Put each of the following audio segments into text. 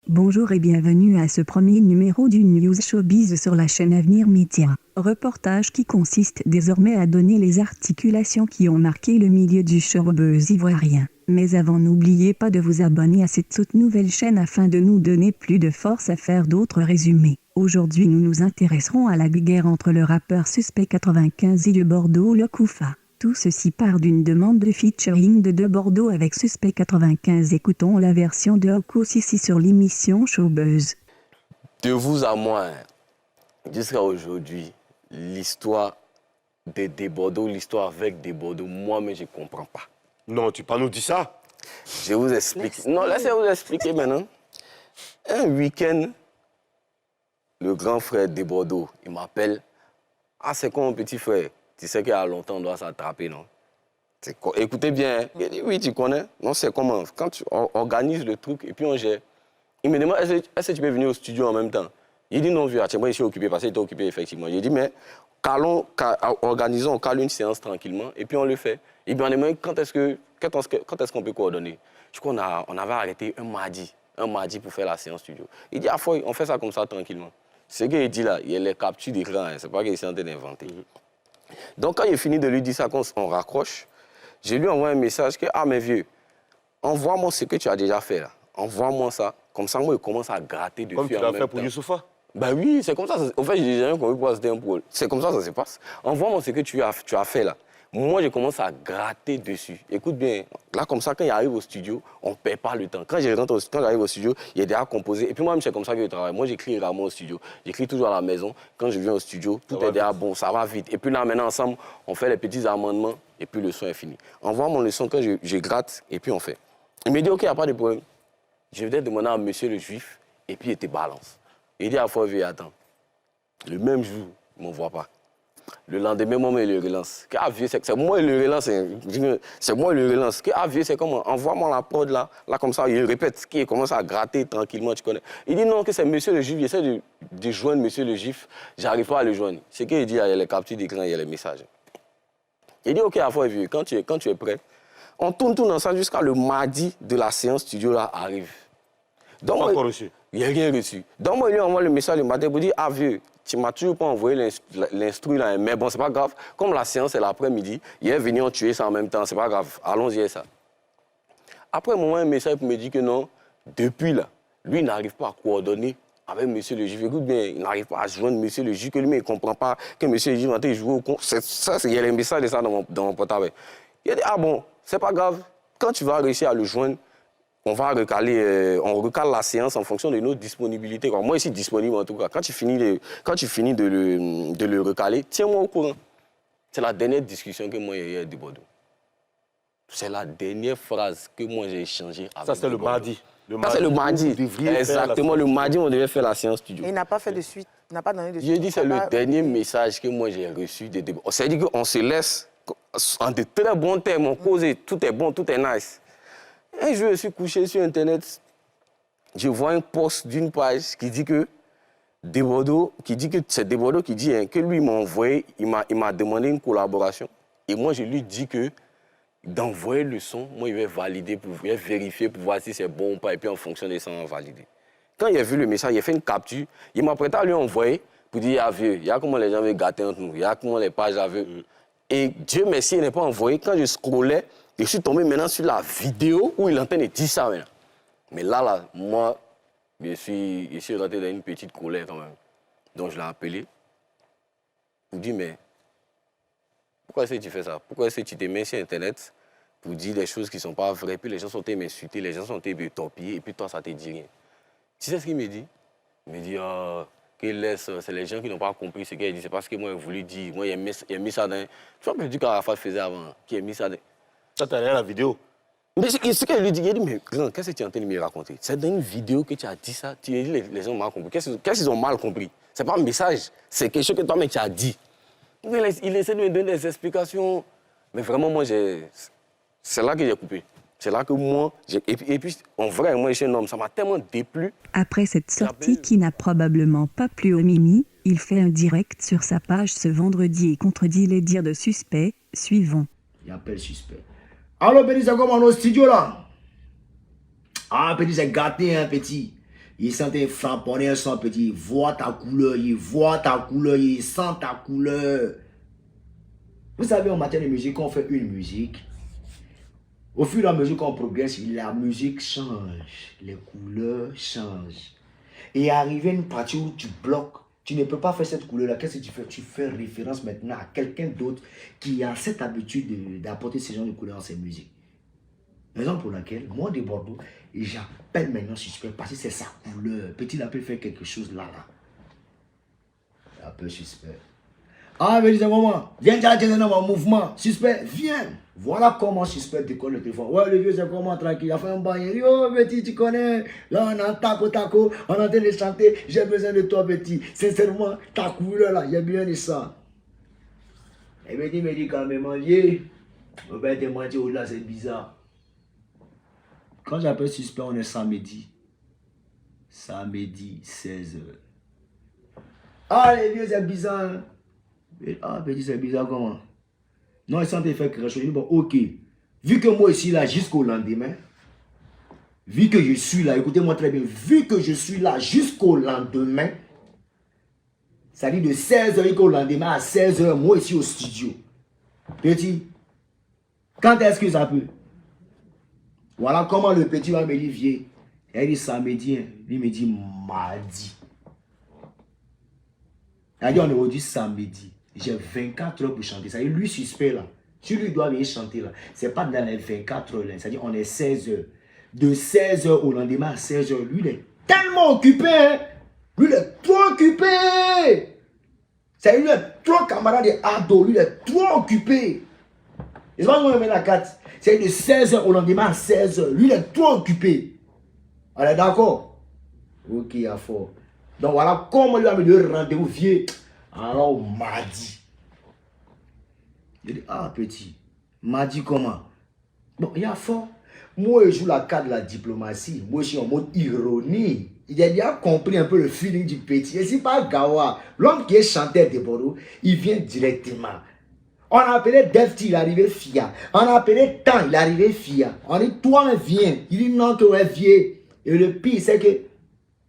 Bonjour et bienvenue à ce premier numéro du News Showbiz sur la chaîne Avenir Média. Reportage qui consiste désormais à donner les articulations qui ont marqué le milieu du showbiz ivoirien. Mais avant, n'oubliez pas de vous abonner à cette toute nouvelle chaîne afin de nous donner plus de force à faire d'autres résumés. Aujourd'hui, nous nous intéresserons à la guerre entre le rappeur Suspect 95 et de Bordeaux le Koufa. Tout ceci part d'une demande de featuring de Bordeaux avec Suspect 95. Écoutons la version de Okos ici sur l'émission Showbiz. De vous à moi, jusqu'à aujourd'hui, l'histoire de Bordeaux, l'histoire avec des Bordeaux, moi-même, je ne comprends pas. Non, tu peux pas nous dire ça. Je vous explique. Non, laissez-moi vous expliquer maintenant. Un week-end, le grand frère de Bordeaux, il m'appelle. Ah, c'est quoi mon petit frère? Tu sais qu'il y a longtemps, on doit s'attraper, non? Écoutez bien. Il dit, oui, tu connais. Non, c'est comment? Quand tu organises le truc et puis on gère. Il me demande, est-ce que tu peux venir au studio en même temps? Il dit, non, vieux, moi, je suis occupé parce qu'il était occupé, effectivement. J'ai dit, mais organisons, calme une séance tranquillement et puis on le fait. Il me demande, quand est-ce qu'on peut coordonner? Je crois qu'on avait arrêté un mardi pour faire la séance studio. Il dit, ah, on fait ça comme ça tranquillement. Ce qu'il dit là, il y a les captures d'écran, hein, c'est pas qu'il est en train d'inventer. Donc, quand il a fini de lui dire ça, on raccroche, je lui envoie un message que, ah, mais vieux, envoie-moi ce que tu as déjà fait là. Envoie-moi ça. Comme ça, moi, je commence à gratter dessus. Comme tu l'as fait pour Youssoufa? Ben oui, c'est comme ça. En fait, j'ai jamais compris pourquoi c'était un pôle. C'est comme ça que ça se passe. Envoie-moi ce que tu as fait là. Moi, je commence à gratter dessus. Écoute bien, là, comme ça, quand il arrive au studio, on ne perd pas le temps. Quand j'arrive au studio, il est déjà composé. Et puis moi, c'est comme ça que je travaille. Moi, j'écris rarement au studio. J'écris toujours à la maison. Quand je viens au studio, tout est déjà bon, ça va vite. Et puis là, maintenant, ensemble, on fait les petits amendements et puis le son est fini. Envoie-moi le son quand je gratte et puis on fait. Il me dit, OK, il n'y a pas de problème. Je vais demander à monsieur le juif et puis il te balance. Il dit à la fois, attends. Le même jour, il ne m'envoie pas. Le lendemain, moi, il le relance. C'est moi le relance. C'est moi le relance. C'est comment? Envoie-moi la prod là. Là, comme ça, il répète. Il commence à gratter tranquillement, tu connais. Il dit non, que c'est monsieur le juif. J'essaie de joindre monsieur le juif. J'arrive pas à le joindre. C'est qu'il dit, il y a les captures d'écran, il y a les messages. Il dit, OK, à la fois, quand tu es prêt, on tourne ensemble jusqu'à le mardi de la séance studio là arrive. Donc, pas encore reçu. Il n'y a rien reçu. Donc, moi, il lui envoie le message le matin pour dire, ah, vieux, tu m'as toujours pas envoyé l'instru là, mais bon, c'est pas grave. Comme la séance est l'après-midi, il est venu en tuer ça en même temps, c'est pas grave. Allons-y à ça. Après, il m'envoie un message pour me dire que non, depuis là, lui, il n'arrive pas à coordonner avec monsieur le juif. Écoute bien, il n'arrive pas à joindre monsieur le juif, que lui, il ne comprend pas que monsieur le juif est en train de jouer au con. Il y a les messages de ça dans mon portable. Il a dit, ah bon, c'est pas grave. Quand tu vas réussir à le joindre, on va recaler, on recale la séance en fonction de nos disponibilités. Moi, je suis disponible en tout cas. Quand tu finis de le recaler, tiens-moi au courant. C'est la dernière discussion que moi j'ai eue de Bordeaux. C'est la dernière phrase que moi j'ai échangée avec. Ça, c'est le mardi. Ça, c'est le mardi. Exactement, le mardi, on devait faire la séance studio. Et il n'a pas fait de suite, il n'a pas donné de suite. J'ai dit, c'est le dernier message que moi j'ai reçu de Bordeaux. C'est-à-dire qu'on se laisse en de très bons termes, on cause, tout est bon, tout est nice. Un jour, je suis couché sur Internet, je vois un post d'une page qui dit que c'est Bordeaux qui dit que lui m'a envoyé, il m'a demandé une collaboration. Et moi, je lui dis que d'envoyer le son, moi, il va valider, il va vérifier pour voir si c'est bon ou pas, et puis en fonction de ça, on va valider. Quand il a vu le message, il a fait une capture, il m'a prêté à lui envoyer pour dire, ah vieux, il y a comment les gens veulent gâter entre nous, il y a comment les pages veulent. Et Dieu merci, il n'est pas envoyé. Quand je scrollais, je suis tombé maintenant sur la vidéo où il est en train de dire ça maintenant. Mais là, moi, je suis rentré dans une petite colère quand même. Donc je l'ai appelé. Il me dit, mais pourquoi est-ce que tu fais ça? Pourquoi est-ce que tu te mets sur Internet pour dire des choses qui ne sont pas vraies? Puis les gens sont en train de m'insulter, les gens sont en train de me torpiller, et puis toi, ça ne te dit rien. Tu sais ce qu'il me dit? Il me dit, c'est les gens qui n'ont pas compris ce qu'il dit. C'est parce que moi, j'ai voulu dire. Moi, il a mis ça dans... Tu vois, je dis qu'Arafat faisait avant, qui a mis ça dans... Ça, t'as rien la vidéo. Mais ce qu'il lui dit, il dit, mais grand, qu'est-ce que tu es en train de me raconter? C'est dans une vidéo que tu as dit ça. Tu as dit, les gens ont mal compris. Qu'est-ce qu'ils ont mal compris? C'est pas un message, c'est quelque chose que toi-même tu as dit. Il essaie de me donner des explications. Mais vraiment, moi, c'est là que j'ai coupé. C'est là que moi, et puis, en vrai, moi, je suis un homme, ça m'a tellement déplu. Après cette sortie qui n'a probablement pas plu au Mimi, il fait un direct sur sa page ce vendredi et contredit les dires de Suspect. Suivons. Il appelle Suspect. Alors, petit, c'est comment au studio là? Ah, petit, c'est gâté, hein, petit. Il sent frapponner son petit, il voit ta couleur, il sent ta couleur. Vous savez, en matière de musique, quand on fait une musique, au fur et à mesure qu'on progresse, la musique change, les couleurs changent. Et arrivé à une partie où tu bloques, tu ne peux pas faire cette couleur-là. Qu'est-ce que tu fais? Tu fais référence maintenant à quelqu'un d'autre qui a cette habitude d'apporter ce genre de couleurs dans ses musiques. Raison pour laquelle, moi de Bordeaux, j'appelle maintenant Suspect parce que c'est sa couleur. Petit, il a pu faire quelque chose là. J'appelle Suspect. Ah, mais dis moi, viens dans mon mouvement. Suspect, viens. Voilà comment Suspect décolle le téléphone. Ouais, le vieux, c'est comment tranquille. Il a fait un bain. Il dit, oh, petit, tu connais. Là, on est taco. On est en train de chanter. J'ai besoin de toi, petit. Sincèrement, ta couleur là, il y a bien de ça. Et petit me dit calmement, vieux. On va te mentir au-delà, c'est bizarre. Quand j'appelle Suspect, on est samedi. Samedi, 16h. Ah, les vieux, c'est bizarre. Hein? Ah, petit, c'est bizarre comment? Non, il sentait faire quelque chose. Il dit, bon, ok. Vu que moi, je suis là jusqu'au lendemain, vu que je suis là, écoutez-moi très bien, vu que je suis là jusqu'au lendemain, ça dit de 16h jusqu'au lendemain à 16h, moi, ici au studio. Petit, quand est-ce que ça peut? Voilà comment le petit va me dire, vieux. Il dit samedi, il me dit mardi. Il dit on est aujourd'hui samedi. J'ai 24 heures pour chanter. Ça dit lui Suspect là. Si lui doit venir chanter là, c'est pas dans les 24 heures là. C'est-à-dire on est 16 heures. De 16 heures au lendemain à 16 heures, lui il est tellement occupé. Hein? Lui il est trop occupé. C'est lui il est trop camarade de ado. Lui il est trop occupé. Et c'est pas moi qui mets la carte. C'est de 16 heures au lendemain à 16 heures. Lui il est trop occupé. On est d'accord? Ok, à fort. Donc voilà comment lui a mis le rendez-vous vieux. Alors mardi. Il dit, ah petit, mardi comment? Bon, il y a fort. Moi je joue la carte de la diplomatie. Moi je suis en mode ironie. Il a bien compris un peu le feeling du petit. Et c'est pas Gawa. L'homme qui est chanteur de Bordeaux, il vient directement. On a appelé Defty, il est arrivé Fia. On a appelé Tan, il est arrivé Fia. On dit, toi viens. Il dit non, toi viens. Et le pire, c'est que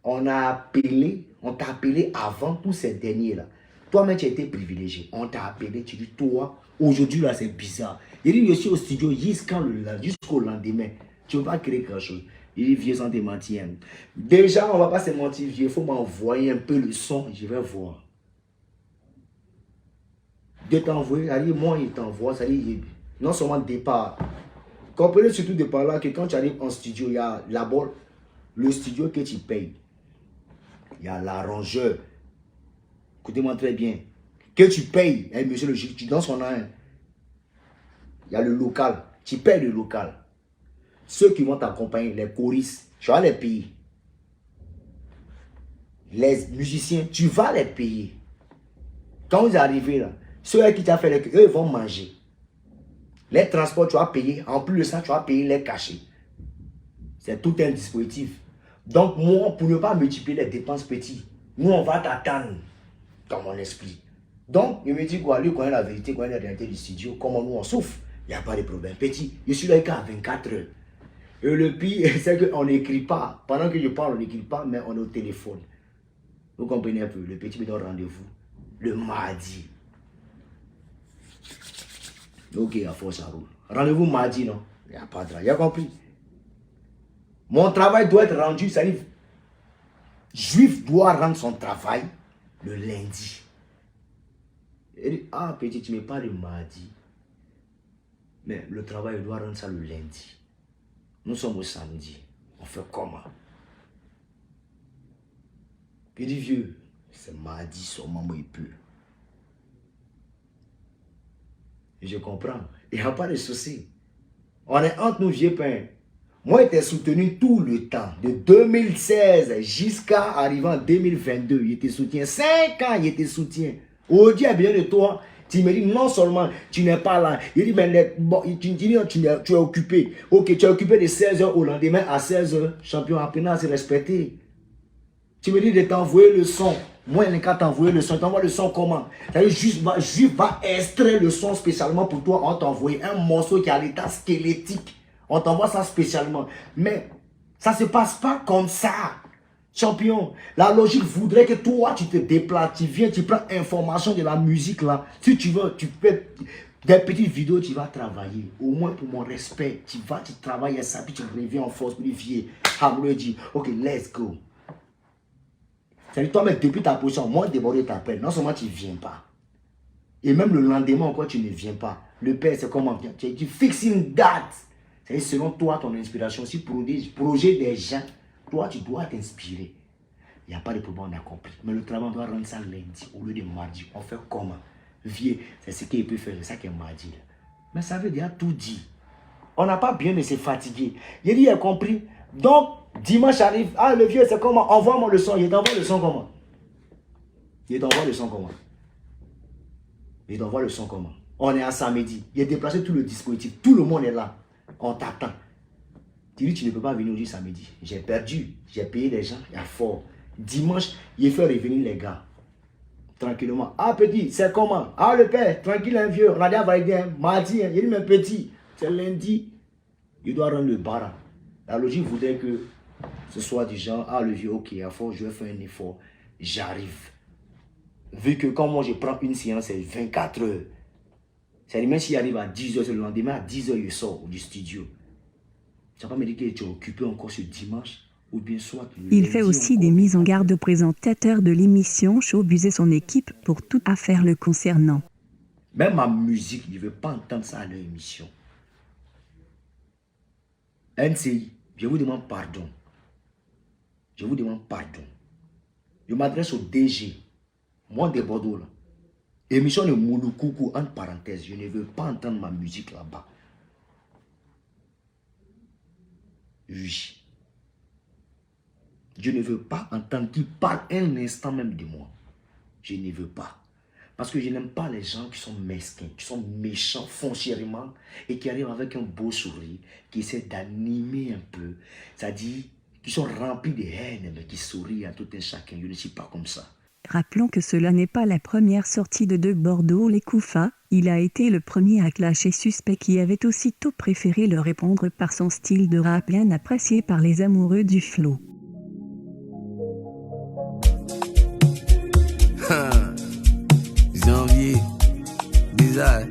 on t'a appelé avant tous ces derniers-là. Toi-même, tu as été privilégié. On t'a appelé, tu dis, toi, aujourd'hui, là, c'est bizarre. Il dit, je suis au studio jusqu'au lendemain. Tu ne vas pas créer quelque chose. Il dit, vieux, sans te mentir. Déjà, on ne va pas se mentir, vieux. Il faut m'envoyer un peu le son. Je vais voir. De t'envoyer, moi, il t'envoie. Ça dit, non seulement départ. Comprenez surtout de par là que quand tu arrives en studio, il y a d'abord le studio que tu payes. Il y a l'arrangeur. Écoutez-moi très bien. Que tu payes, hein, monsieur le juge, tu donnes son nom. Il y a le local. Tu payes le local. Ceux qui vont t'accompagner, les choristes, tu vas les payer. Les musiciens, tu vas les payer. Quand vous arrivez là, ceux qui t'ont fait eux vont manger. Les transports, tu vas payer. En plus de ça, tu vas payer les cachets. C'est tout un dispositif. Donc, moi, pour ne pas multiplier les dépenses petites, nous, on va t'attendre dans mon esprit. Donc, il me dit quoi, lui connaît la vérité, connaît la réalité du studio, comment nous on souffre, il n'y a pas de problème. Petit, je suis là qu'à 24 heures. Et le pire, c'est qu'on n'écrit pas. Pendant que je parle, on n'écrit pas, mais on est au téléphone. Vous comprenez un peu, le petit me donne rendez-vous le mardi. Ok, à force, ça roule. Rendez-vous mardi, non? Il n'y a pas de drame, il a compris. Mon travail doit être rendu, ça arrive. Juif doit rendre son travail le lundi. Il dit, ah petit, tu ne mets pas le mardi. Mais le travail, il doit rendre ça le lundi. Nous sommes au samedi. On fait comment? Il dit, vieux, c'est mardi seulement, moi il peut. Et je comprends. Il n'y a pas de souci. On est entre nous, vieux pains. Moi, j'étais soutenu tout le temps. De 2016 jusqu'à arriver en 2022. Il était soutien. 5 ans, il était soutien. Aujourd'hui, il y a bien de toi. Tu me dis, non seulement tu n'es pas là. Il dit, mais bon, tu es occupé. Ok, tu es occupé de 16h au lendemain à 16h. Champion, apprenant à se respecter. Tu me dis de t'envoyer le son. Moi, il n'y a qu'à t'envoyer le son. T'envoies le son comment? C'est-à-dire, juste va extraire le son spécialement pour toi. On t'envoie un morceau qui a l'état squelettique. On t'envoie ça spécialement. Mais ça ne se passe pas comme ça. Champion, la logique voudrait que toi, tu te déplaces, tu viens, tu prends information de la musique là. Si tu veux, tu fais des petites vidéos, tu vas travailler. Au moins pour mon respect, tu vas, tu travailles à ça, puis tu reviens en force pour lui fier. Hamlet dit, ok, let's go. C'est-à-dire, toi, mais depuis ta position, moi, débordé t'appelle. Non seulement tu ne viens pas. Et même le lendemain encore, tu ne viens pas. Le père, c'est comment? Tu fixes une date. C'est-à-dire, selon toi, ton inspiration, si projet des gens, toi, tu dois t'inspirer. Il n'y a pas de problème, on a compris. Mais le travail, on doit rendre ça lundi au lieu de mardi. On fait comment? Vieux, c'est ce qu'il peut faire, c'est ça qui est mardi. Mais ça veut dire tout dit. On n'a pas bien de se fatiguer. Il dit, il a compris. Donc, dimanche arrive. Ah, le vieux, c'est comment? Envoie-moi le son. Il t'envoie le son comment? Il t'envoie le son comment? Il t'envoie le son comment? On est à samedi. Il a déplacé tout le dispositif. Tout le monde est là. On t'attend. Tu dis, tu ne peux pas venir aujourd'hui samedi. J'ai perdu. J'ai payé des gens. Il y a fort. Dimanche, il fait revenir les gars. Tranquillement. Ah, petit, c'est comment? Ah, le père, tranquille, un vieux. On a déjà validé. Mardi, il dit, mais petit, c'est lundi. Il doit rendre le bar. La logique voudrait que ce soit du genre, ah, le vieux, ok, à fort, je vais faire un effort. J'arrive. Vu que quand moi je prends une séance, c'est 24 heures. C'est-à-dire, même s'il arrive à 10 heures, c'est le lendemain, à 10 heures, il sort du studio. Tu vas pas me dire que tu es occupé encore ce dimanche, ou bien soit... Il fait aussi des mises en garde aux présentateurs de l'émission Showbiz et son équipe pour toute affaire le concernant. Même ma musique, je ne veux pas entendre ça à leur émission. NCI, je vous demande pardon. Je vous demande pardon. Je m'adresse au DG. Moi de Bordeaux là. Émission de Mouloukoukou, entre parenthèses. Je ne veux pas entendre ma musique là-bas. Oui. Je ne veux pas entendre qu'il parle un instant même de moi. Je ne veux pas. Parce que je n'aime pas les gens qui sont mesquins, qui sont méchants foncièrement et qui arrivent avec un beau sourire, qui essaient d'animer un peu. C'est-à-dire qui sont remplis de haine, mais qui sourient à tout un chacun. Je ne suis pas comme ça. Rappelons que cela n'est pas la première sortie de Bordeaux les Koufa. Il a été le premier à clasher Suspect qui avait aussitôt préféré le répondre par son style de rap bien apprécié par les amoureux du flow. Janvier, bizarre.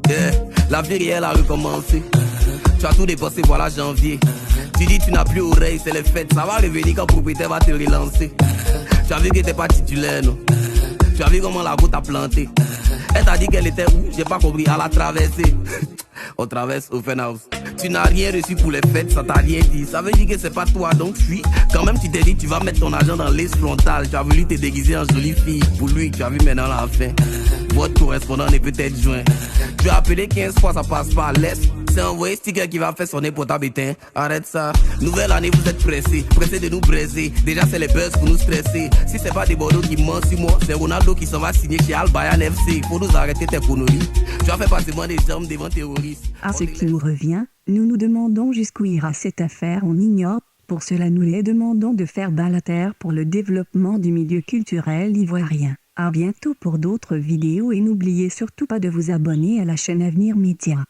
Yeah. La vie réelle a recommencé. Tu as tout dépensé, voilà janvier. Tu dis tu n'as plus oreille, c'est les fêtes. Ça va revenir quand le propriétaire va te relancer. Tu as vu que t'es pas titulaire, non? Tu as vu comment la goutte a planté. Elle t'a dit qu'elle était où? J'ai pas compris, elle a traversé. On traverse Open House. Tu n'as rien reçu pour les fêtes, ça t'a rien dit. Ça veut dire que c'est pas toi, donc fuis. Quand même tu t'es dit tu vas mettre ton argent dans l'aise frontale. Tu as voulu te déguiser en jolie fille. Pour lui, tu as vu maintenant la fin. Votre correspondant est peut-être joint. Tu as appelé 15 fois, ça passe pas. Laisse. C'est envoyé sticker qui va faire sonner pour ta bétain. Arrête ça. Nouvelle année, vous êtes pressés. Pressés de nous braiser. Déjà, c'est les buzz pour nous stresser. Si c'est pas des Bordeaux qui mentent sur moi, c'est Ronaldo qui s'en va signer chez Al Bayern FC. Faut nous arrêter tes conneries. Tu as fait passement des jambes devant terroristes. À ce qui nous revient, nous nous demandons jusqu'où ira cette affaire, on ignore. Pour cela, nous les demandons de faire bas la terre pour le développement du milieu culturel ivoirien. À bientôt pour d'autres vidéos et n'oubliez surtout pas de vous abonner à la chaîne Avenir Média.